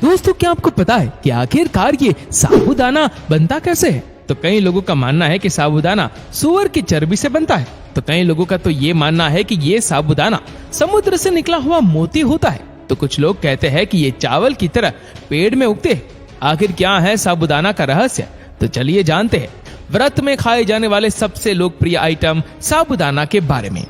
दोस्तों क्या आपको पता है कि आखिरकार ये साबूदाना बनता कैसे है? तो कई लोगों का मानना है कि साबूदाना सुअर की चर्बी से बनता है। तो कई लोगों का तो ये मानना है कि ये साबूदाना समुद्र से निकला हुआ मोती होता है। तो कुछ लोग कहते हैं कि ये चावल की तरह पेड़ में उगते हैं। आखिर क्या है साबूदाना का रहस्य? तो चलिए जानते हैं व्रत में खाए जाने वाले सबसे लोकप्रिय आइटम साबूदाना के बारे में।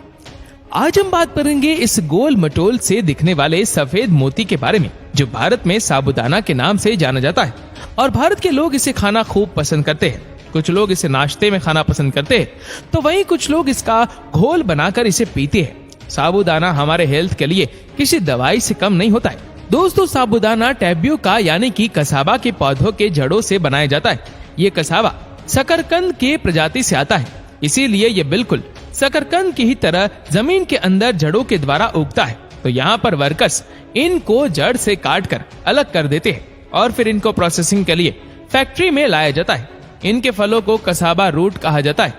आज हम बात करेंगे इस गोल मटोल से दिखने वाले सफेद मोती के बारे में, जो भारत में साबूदाना के नाम से जाना जाता है और भारत के लोग इसे खाना खूब पसंद करते हैं। कुछ लोग इसे नाश्ते में खाना पसंद करते हैं, तो वहीं कुछ लोग इसका घोल बनाकर इसे पीते हैं। साबूदाना हमारे हेल्थ के लिए किसी दवाई से कम नहीं होता है। दोस्तों साबूदाना टैब्यूका यानी कि कसावा के पौधों के जड़ों से बनाया जाता है। ये कसावा शकरकंद के प्रजाति से आता है, इसीलिए ये बिल्कुल शकरकंद की ही तरह जमीन के अंदर जड़ों के द्वारा उगता है। तो यहाँ पर वर्कर्स इनको जड़ से काटकर अलग कर देते हैं और फिर इनको प्रोसेसिंग के लिए फैक्ट्री में लाया जाता है। इनके फलों को कसावा रूट कहा जाता है।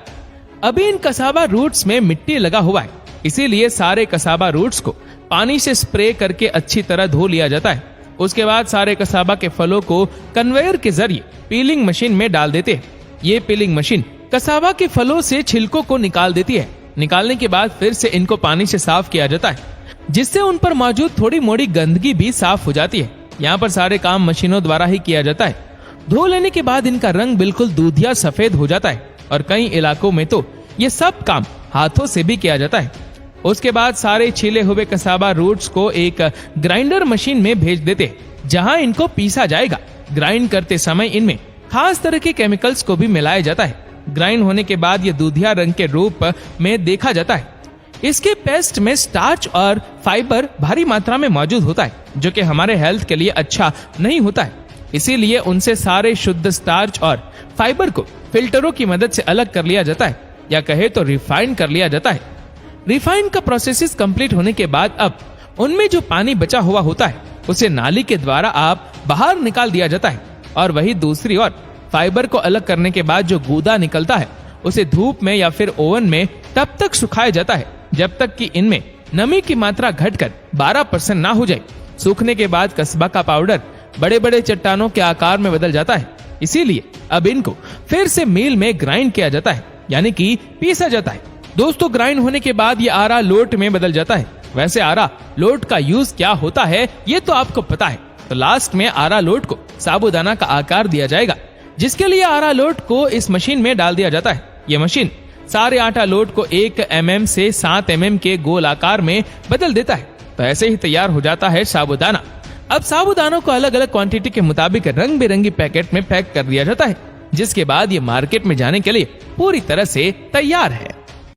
अभी इन कसावा रूट्स में मिट्टी लगा हुआ है, इसीलिए सारे कसावा रूट्स को पानी से स्प्रे करके अच्छी तरह धो लिया जाता है। उसके बाद सारे कसावा के फलों को कन्वेयर के जरिए पीलिंग मशीन में डाल देते हैं। ये पीलिंग मशीन कसावा के फलों से छिलकों को निकाल देती है। निकालने के बाद फिर से इनको पानी से साफ किया जाता है, जिससे उन पर मौजूद थोड़ी मोड़ी गंदगी भी साफ हो जाती है। यहाँ पर सारे काम मशीनों द्वारा ही किया जाता है। धो लेने के बाद इनका रंग बिल्कुल दूधिया सफेद हो जाता है और कई इलाकों में तो ये सब काम हाथों से भी किया जाता है। उसके बाद सारे छीले हुए कसावा रूट्स को एक ग्राइंडर मशीन में भेज देते, जहां इनको पीसा जाएगा। ग्राइंड करते समय इनमें खास तरह के केमिकल्स को भी मिलाया जाता है। ग्राइंड होने के बाद ये दूधिया रंग के रूप में देखा जाता है। इसके पेस्ट में स्टार्च और फाइबर भारी मात्रा में मौजूद होता है, जो कि हमारे हेल्थ के लिए अच्छा नहीं होता है। इसीलिए उनसे सारे शुद्ध स्टार्च और फाइबर को फिल्टरों की मदद से अलग कर लिया जाता है, या कहे तो रिफाइन कर लिया जाता है। रिफाइन का प्रोसेस कंप्लीट होने के बाद अब उनमें जो पानी बचा हुआ होता है उसे नाली के द्वारा आप बाहर निकाल दिया जाता है। और वही दूसरी ओर फाइबर को अलग करने के बाद जो गूदा निकलता है उसे धूप में या फिर ओवन में तब तक सुखाया जाता है जब तक कि इनमें नमी की मात्रा घटकर 12% ना हो जाए। सूखने के बाद कस्बा का पाउडर बड़े बड़े चट्टानों के आकार में बदल जाता है। इसीलिए अब इनको फिर से मील में ग्राइंड किया जाता है, यानी कि पीसा जाता है। दोस्तों ग्राइंड होने के बाद ये आरा लोट में बदल जाता है। वैसे आरा लोट का यूज क्या होता है ये तो आपको पता है। तो लास्ट में आरा लोट को साबूदाना का आकार दिया जाएगा, जिसके लिए आरा लोट को इस मशीन में डाल दिया जाता है। ये मशीन सारे आटा लोट को 1 mm से 7 mm के गोल आकार में बदल देता है। तो ऐसे ही तैयार हो जाता है साबूदाना। अब साबूदानों को अलग अलग क्वांटिटी के मुताबिक रंग बिरंगी पैकेट में पैक कर दिया जाता है, जिसके बाद ये मार्केट में जाने के लिए पूरी तरह से तैयार है।